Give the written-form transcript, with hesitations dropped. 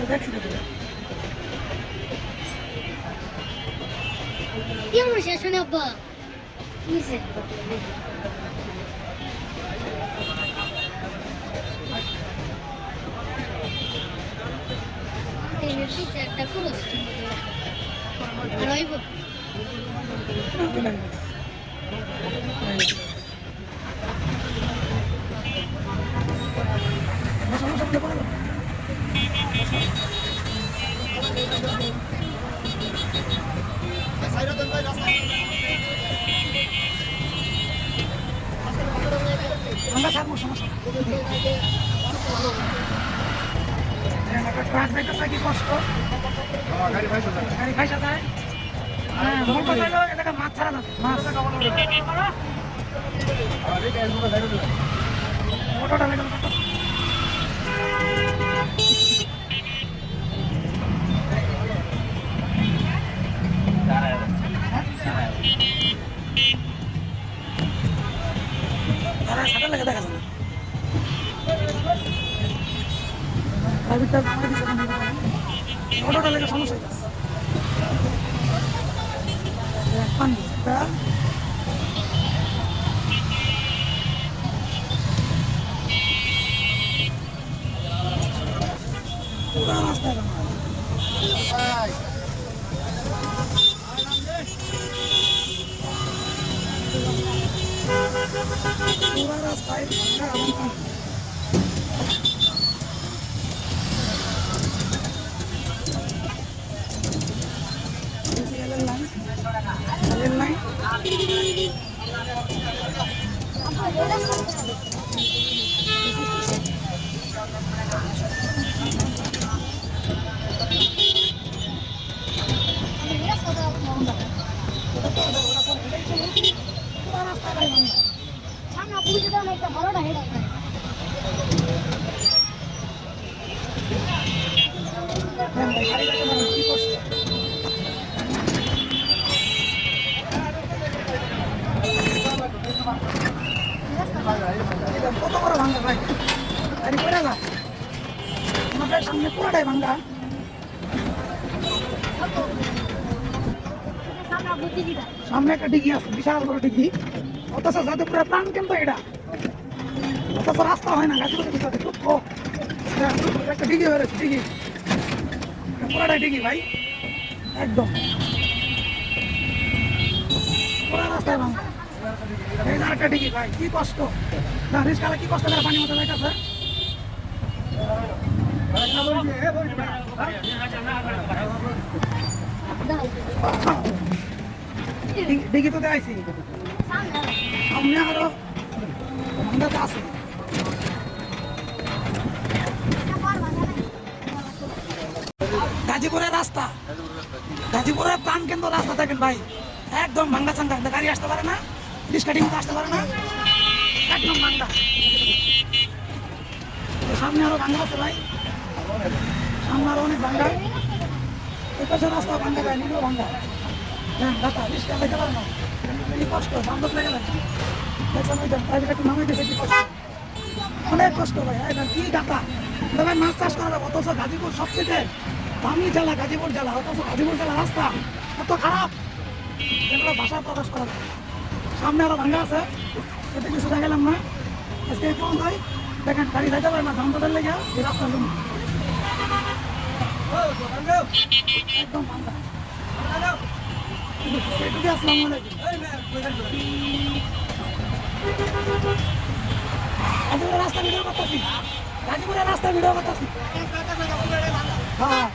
দেখছি না কি আমার শেষ হয় না আব্বা নিচে একটা ক্রস আর হইব আমরা থাকবো সমস্যা ট্রাক যাইতেছে কি কষ্ট গাড়ি ফাইসা যায় হ্যাঁ মূল কথা হলো এটাকে মাছ ছাড়া যাবে মাছ মোটরটা লেগে সাঁটার লেগে দেখা যাবে মোটরটা লেগে সমস্যা হইতেছে পুরা রাস্তায় পুরা রাস্তায় একটা বড়টা হেড কত বড় ভাঙ্গা ভাই গাড়ি পড়ে না আমাদের সামনে পুরোটাই ভাঙ্গা সামনে একটা ডিগি আছে বিশাল বড় ডিগি অথচ যাদবপুরের প্রাণ কিন্তু এটা অথচ রাস্তা হয় না গাছগুলোর ভিতরে একটা ডিগি হয়ে রয়েছে ডিগি পুরোটাই ডিগি ভাই একদম পুরা রাস্তায় ভাঙ্গা এই যে একটা ডিগি ভাই কি কষ্ট না রিস্কালে কি কষ্ট করে পানি মতো যাইতেছে ডিগি তো দেখাইছি সামনে আরো ভাঙ্গাতে আছে গাজীপুরের রাস্তা গাজীপুরের প্রাণ কেন্দ্র রাস্তা দেখেন ভাই একদম ভাঙ্গা চাঙ্গা গাড়ি আসতে পারে না রিক্সা টিম আসতে পারে না একদম ভাঙ্গা সামনে আরো ভাঙ্গা আছে ভাই সামনে আরো অনেক ভাঙ্গা এই পাশে রাস্তা ভাঙ্গা যায় নিজেও ভাঙ্গা হ্যাঁ দাদা রিক্সা যেতে পারে না কি কষ্ট বান্ধব লেগে যায় দেখছেন ওই প্রাইভেট একটু নামাই দিয়েছে কি কষ্ট অনেক কষ্ট ভাই কি ডাটা ভাই মাছ চাষ করা যাবে অথচ গাজীপুর সবথেকে দামি জেলা গাজীপুর জেলা অথচ গাজীপুর জেলা রাস্তা এত খারাপ এগুলো ভাষায় প্রকাশ করা যায় সামনে আরো ভাঙ্গা আছে এতে কিছু দেখালাম না আজকে এই পর্যন্ত দেখেন গাড়ি যাইতে পারে না ধানটাদের লেগে এই রাস্তার জন্য একদম ভাঙ্গা আসসালামু আলাইকুম গাজীপুরের রাস্তা ভিডিও করতেছি গাজীপুরের রাস্তা ভিডিও করতেছি হ্যাঁ